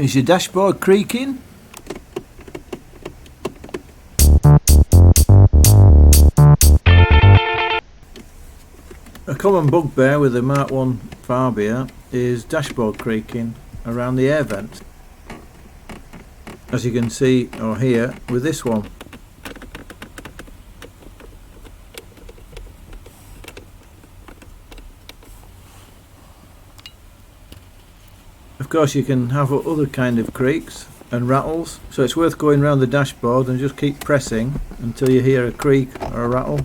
Is your dashboard creaking? A common bugbear with the Mark 1 Fabia is dashboard creaking around the air vent, as you can see or hear with this one. Of course you can have other kind of creaks and rattles, so it's worth going around the dashboard and just keep pressing until you hear a creak or a rattle.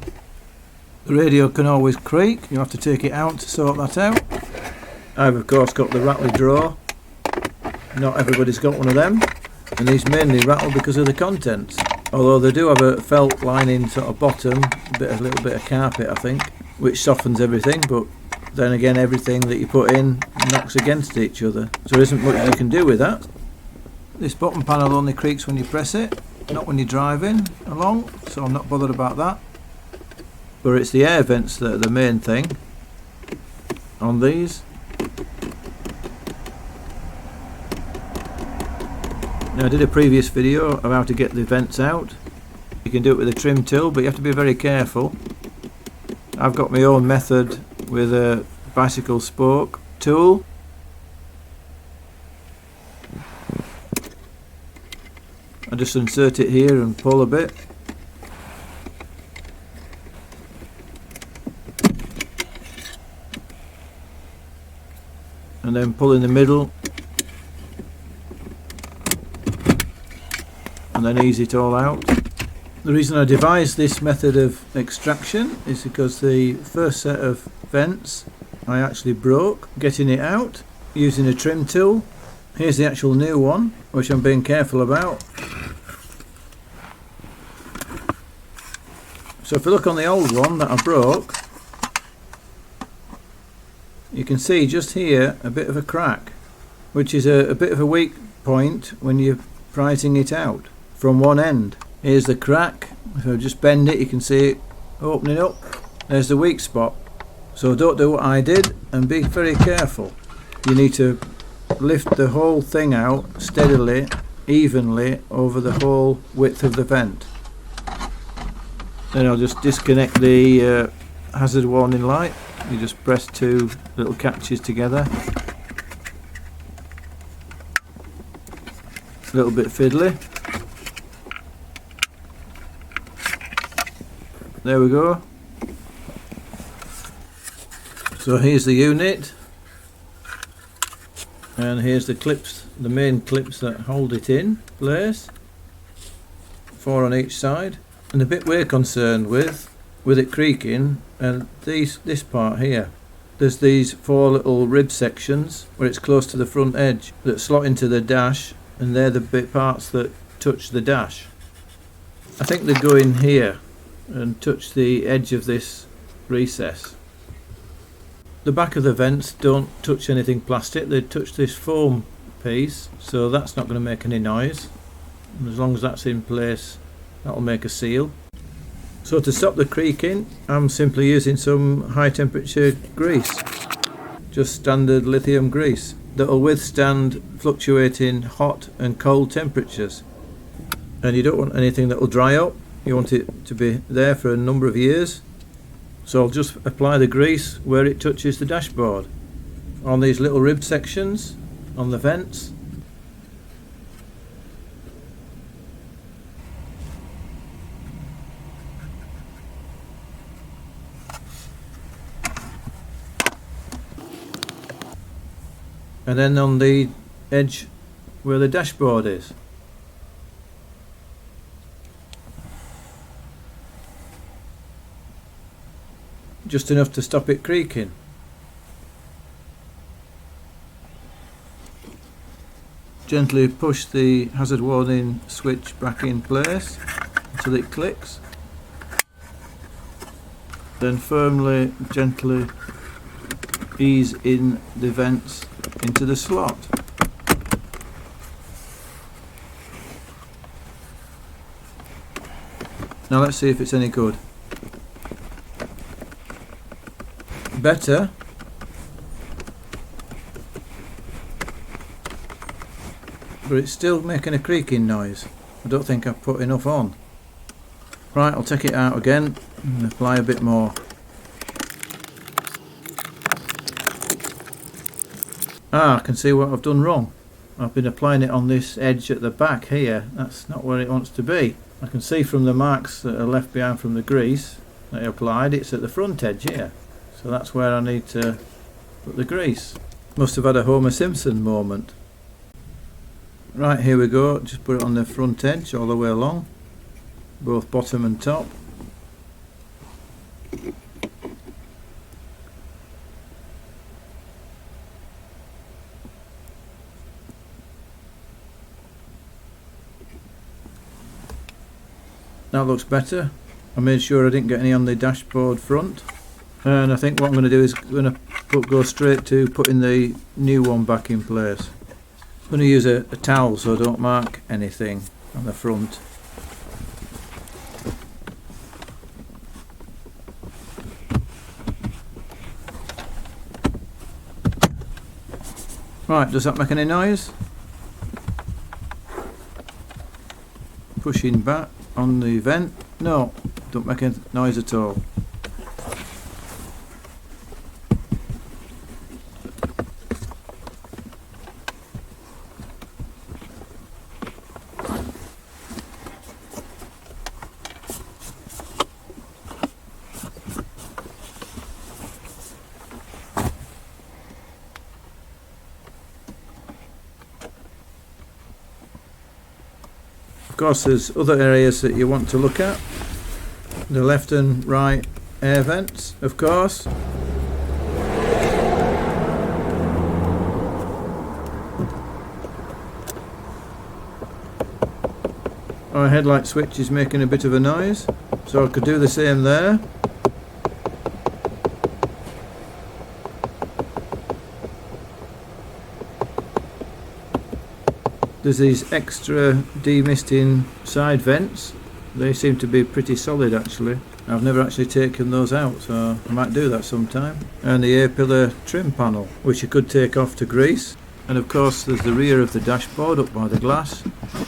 The radio can always creak, you have to take it out to sort that out. I've of course got the rattly drawer, not everybody's got one of them, and these mainly rattle because of the contents, although they do have a felt lining sort of bottom, a little bit of carpet I think, which softens everything, but then again everything that you put in knocks against each other, so there isn't much you can do with that. This bottom panel only creaks when you press it, not when you're driving along, so I'm not bothered about that. But it's the air vents that are the main thing on these. Now I did a previous video of how to get the vents out. You can do it with a trim tool, but you have to be very careful. I've got my own method with a bicycle spoke tool. I just insert it here and pull a bit. And then pull in the middle and then ease it all out. The reason I devised this method of extraction is because the first set of vents I actually broke getting it out using a trim tool. Here's the actual new one, which I'm being careful about. So if you look on the old one that I broke, you can see just here a bit of a crack, which is a bit of a weak point when you're prizing it out from one end. Here's the crack. If I just bend it, you can see it opening up. There's the weak spot. So don't do what I did and be very careful. You need to lift the whole thing out steadily, evenly over the whole width of the vent. Then I'll just disconnect the hazard warning light. You just press two little catches together. A little bit fiddly. There we go. So here's the unit, and here's the clips, the main clips that hold it in place, 4 on each side. And the bit we're concerned with it creaking, and this part here, there's these 4 little rib sections where it's close to the front edge that slot into the dash, and they're the bit parts that touch the dash. I think they go in here and touch the edge of this recess. The back of the vents don't touch anything plastic, they touch this foam piece, so that's not going to make any noise. And as long as that's in place, that'll make a seal. So to stop the creaking, I'm simply using some high temperature grease, just standard lithium grease, that'll withstand fluctuating hot and cold temperatures. And you don't want anything that'll dry up, you want it to be there for a number of years. So I'll just apply the grease where it touches the dashboard, on these little rib sections, on the vents. And then on the edge where the dashboard is. Just enough to stop it creaking. Gently push the hazard warning switch back in place until it clicks. Then firmly, gently ease in the vents into the slot. Now let's see if it's any good. Better. but it's still making a creaking noise. I don't think I've put enough on. Right, I'll take it out again and apply a bit more. I can see what I've done wrong. I've been applying it on this edge at the back here. That's not where it wants to be. I can see from the marks that are left behind from the grease that I applied, it's at the front edge here. So that's where I need to put the grease. Must have had a Homer Simpson moment. Right, here we go. Just put it on the front edge all the way along, both bottom and top. That looks better. I made sure I didn't get any on the dashboard front, and I think what I'm going to do is go straight to putting the new one back in place. I'm going to use a towel so I don't mark anything on the front. Right, does that make any noise? Pushing back on the vent. No, don't make a noise at all. Of course, there's other areas that you want to look at. The left and right air vents, of course. Our headlight switch is making a bit of a noise, so I could do the same there. There's these extra demisting side vents. They seem to be pretty solid actually. I've never actually taken those out, so I might do that sometime. And the A-pillar trim panel, which you could take off to grease. And of course there's the rear of the dashboard up by the glass.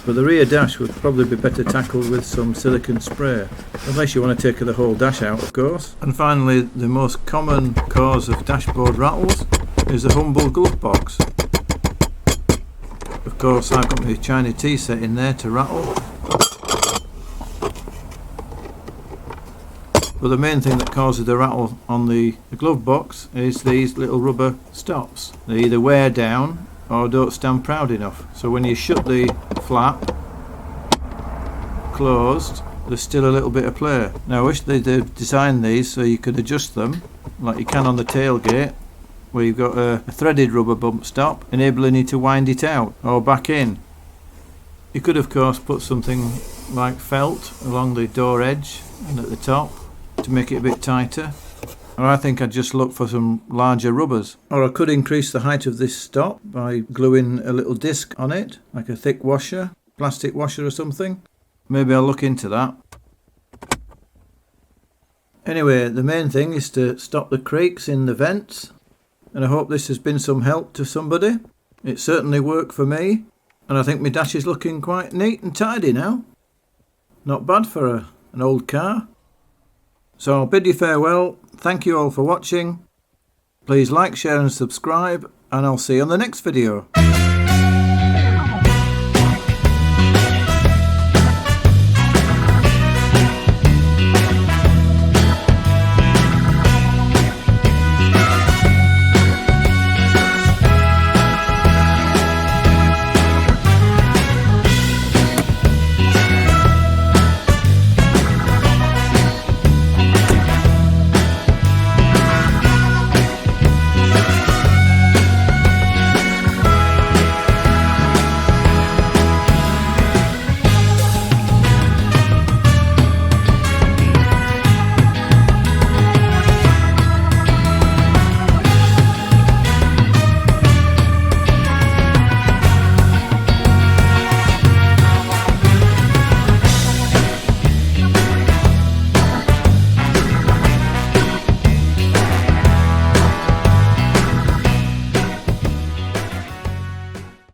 But the rear dash would probably be better tackled with some silicone spray. Unless you want to take the whole dash out, of course. And finally, the most common cause of dashboard rattles is the humble glove box. Of course, I've got my China tea set in there to rattle. But the main thing that causes the rattle on the glove box is these little rubber stops. They either wear down or don't stand proud enough. So when you shut the flap closed, there's still a little bit of play. Now I wish they'd designed these so you could adjust them like you can on the tailgate, where you've got a threaded rubber bump stop enabling you to wind it out or back in. You could of course put something like felt along the door edge and at the top to make it a bit tighter, or I think I'd just look for some larger rubbers. Or I could increase the height of this stop by gluing a little disc on it, like a thick washer, plastic washer or something. Maybe I'll look into that. Anyway, the main thing is to stop the creaks in the vents, and I hope this has been some help to somebody. It certainly worked for me, and I think my dash is looking quite neat and tidy now. Not bad for an old car. So I'll bid you farewell. Thank you all for watching. Please like, share and subscribe, and I'll see you on the next video.